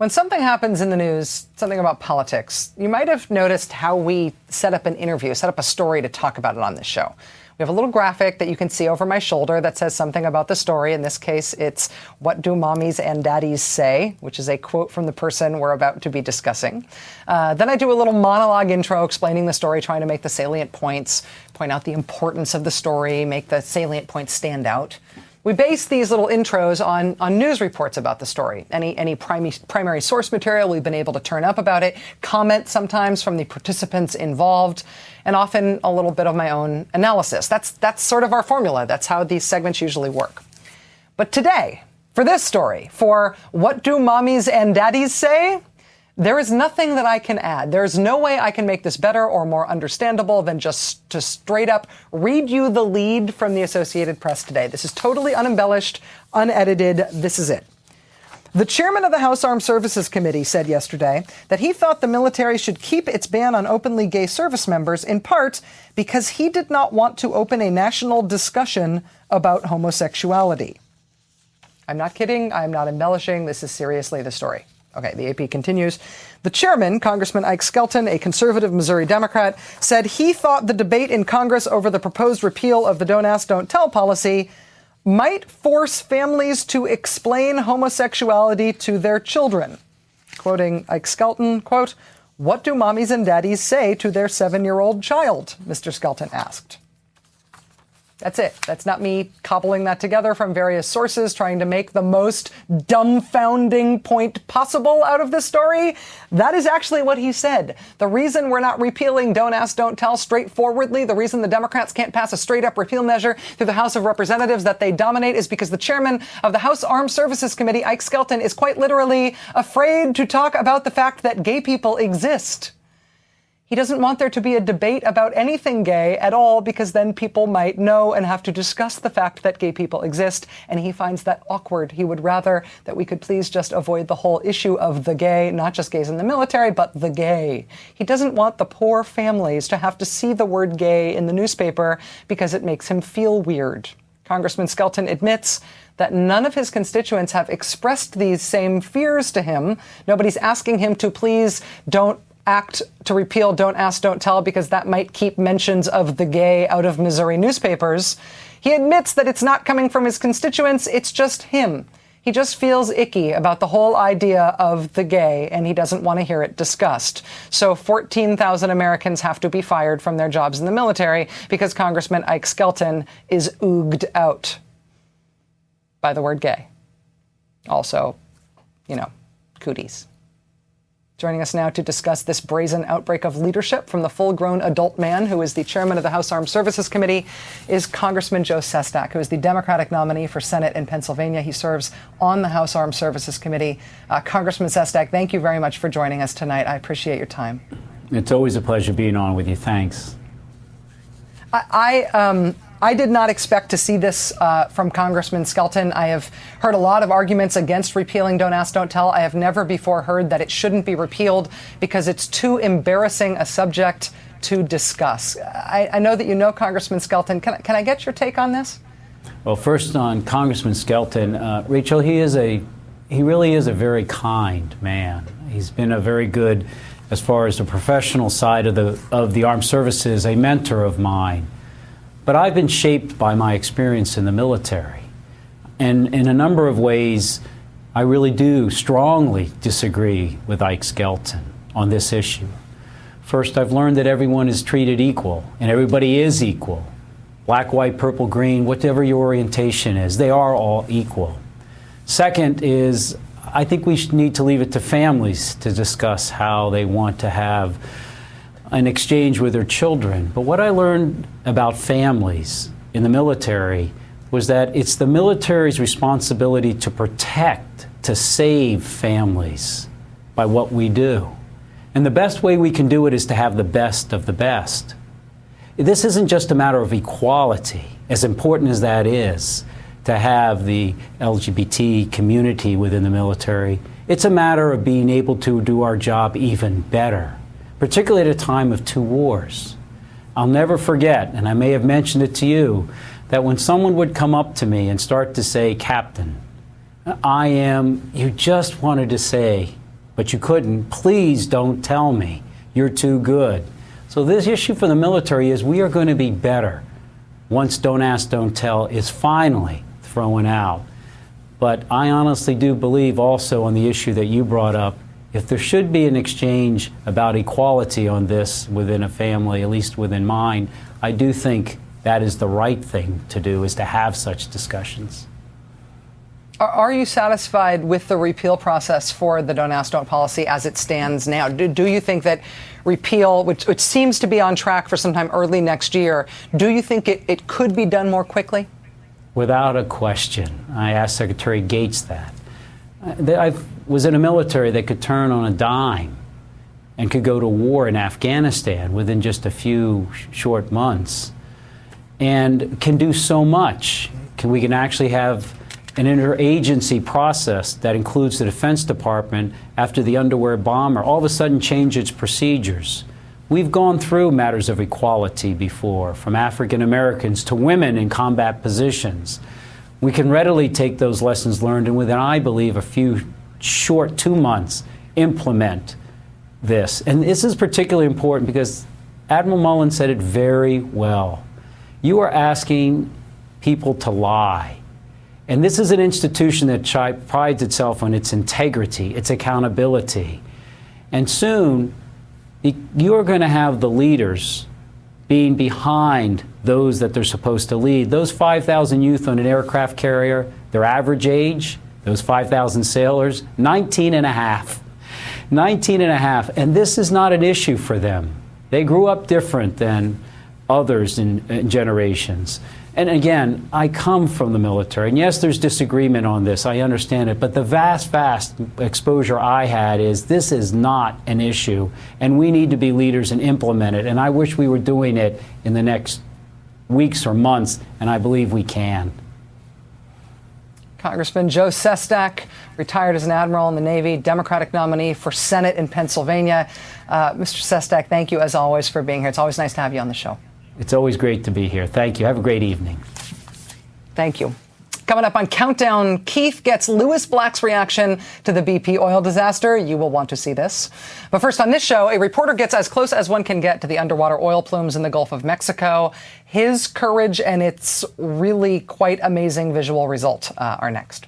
When something happens in the news, something about politics, you might have noticed how we set up an interview, set up a story to talk about it on this show. We have a little graphic that you can see over my shoulder that says something about the story. In this case, it's "What do mommies and daddies say?" which is a quote from the person we're about to be discussing. Then I do a little monologue intro explaining the story, trying to make the salient points, point out the importance of the story, make the salient points stand out. We base these little intros on news reports about the story, any primary source material we've been able to turn up about it, comments sometimes from the participants involved, and often a little bit of my own analysis. That's sort of our formula. That's how these segments usually work. But today, for this story, for "What do mommies and daddies say?" there is nothing that I can add. There's no way I can make this better or more understandable than just to straight up read you the lead from the Associated Press today. This is totally unembellished, unedited. This is it. The chairman of the House Armed Services Committee said yesterday that he thought the military should keep its ban on openly gay service members, in part because he did not want to open a national discussion about homosexuality. I'm not kidding. I'm not embellishing. This is seriously the story. Okay, the AP continues. The chairman, Congressman Ike Skelton, a conservative Missouri Democrat, said he thought the debate in Congress over the proposed repeal of the Don't Ask, Don't Tell policy might force families to explain homosexuality to their children. Quoting Ike Skelton, quote, "What do mommies and daddies say to their 7-year-old child?" Mr. Skelton asked. That's it. That's not me cobbling that together from various sources, trying to make the most dumbfounding point possible out of this story. That is actually what he said. The reason we're not repealing Don't Ask, Don't Tell straightforwardly, the reason the Democrats can't pass a straight-up repeal measure through the House of Representatives that they dominate is because the chairman of the House Armed Services Committee, Ike Skelton, is quite literally afraid to talk about the fact that gay people exist. He doesn't want there to be a debate about anything gay at all, because then people might know and have to discuss the fact that gay people exist, and he finds that awkward. He would rather that we could please just avoid the whole issue of the gay, not just gays in the military, but the gay. He doesn't want the poor families to have to see the word gay in the newspaper because it makes him feel weird. Congressman Skelton admits that none of his constituents have expressed these same fears to him. Nobody's asking him to please don't act to repeal Don't Ask, Don't Tell, because that might keep mentions of the gay out of Missouri newspapers. He admits that it's not coming from his constituents, it's just him. He just feels icky about the whole idea of the gay, and he doesn't want to hear it discussed. So 14,000 Americans have to be fired from their jobs in the military because Congressman Ike Skelton is ooged out by the word gay. Also, cooties. Joining us now to discuss this brazen outbreak of leadership from the full-grown adult man who is the chairman of the House Armed Services Committee is Congressman Joe Sestak, who is the Democratic nominee for Senate in Pennsylvania. He serves on the House Armed Services Committee. Congressman Sestak, thank you very much for joining us tonight. I appreciate your time. It's always a pleasure being on with you. Thanks. I did not expect to see this from Congressman Skelton. I have heard a lot of arguments against repealing Don't Ask, Don't Tell. I have never before heard that it shouldn't be repealed because it's too embarrassing a subject to discuss. I know that you know Congressman Skelton. Can I get your take on this? Well, first on Congressman Skelton, Rachel, he really is a very kind man. He's been a very good, as far as the professional side of the armed services, a mentor of mine. But I've been shaped by my experience in the military. And in a number of ways, I really do strongly disagree with Ike Skelton on this issue. First, I've learned that everyone is treated equal, and everybody is equal. Black, white, purple, green, whatever your orientation is, they are all equal. Second is, I think we need to leave it to families to discuss how they want to have an exchange with their children. But what I learned about families in the military was that it's the military's responsibility to protect, to save families by what we do. And the best way we can do it is to have the best of the best. This isn't just a matter of equality, as important as that is, to have the LGBT community within the military. It's a matter of being able to do our job even better, particularly at a time of 2 wars. I'll never forget, and I may have mentioned it to you, that when someone would come up to me and start to say, "Captain, you just wanted to say, but you couldn't. Please don't tell me. You're too good. So this issue for the military is we are going to be better once Don't Ask, Don't Tell is finally thrown out. But I honestly do believe also on the issue that you brought up, if there should be an exchange about equality on this within a family, at least within mine, I do think that is the right thing to do, is to have such discussions. Are you satisfied with the repeal process for the Don't Ask, Don't policy as it stands now? Do you think that repeal, which seems to be on track for sometime early next year, do you think it could be done more quickly? Without a question. I asked Secretary Gates that. I was in a military that could turn on a dime and could go to war in Afghanistan within just a few short months and can do so much. We can actually have an interagency process that includes the Defense Department after the underwear bomber all of a sudden change its procedures. We've gone through matters of equality before, from African Americans to women in combat positions. We can readily take those lessons learned and within, I believe, a few short 2 months, implement this. And this is particularly important because Admiral Mullen said it very well. You are asking people to lie. And this is an institution that prides itself on its integrity, its accountability. And soon, you're going to have the leaders being behind those that they're supposed to lead. Those 5,000 youth on an aircraft carrier, their average age, those 5,000 sailors, 19 and a half. 19 and a half. And this is not an issue for them. They grew up different than others in generations. And again, I come from the military, and yes, there's disagreement on this, I understand it, but the vast exposure I had is this is not an issue, and we need to be leaders and implement it, and I wish we were doing it in the next weeks or months, and I believe we can. Congressman Joe Sestak, retired as an admiral in the Navy, Democratic nominee for Senate in Pennsylvania. Mr. Sestak, thank you as always for being here. It's always nice to have you on the show. It's always great to be here. Thank you. Have a great evening. Thank you. Coming up on Countdown, Keith gets Lewis Black's reaction to the BP oil disaster. You will want to see this. But first on this show, a reporter gets as close as one can get to the underwater oil plumes in the Gulf of Mexico. His courage and its really quite amazing visual result are next.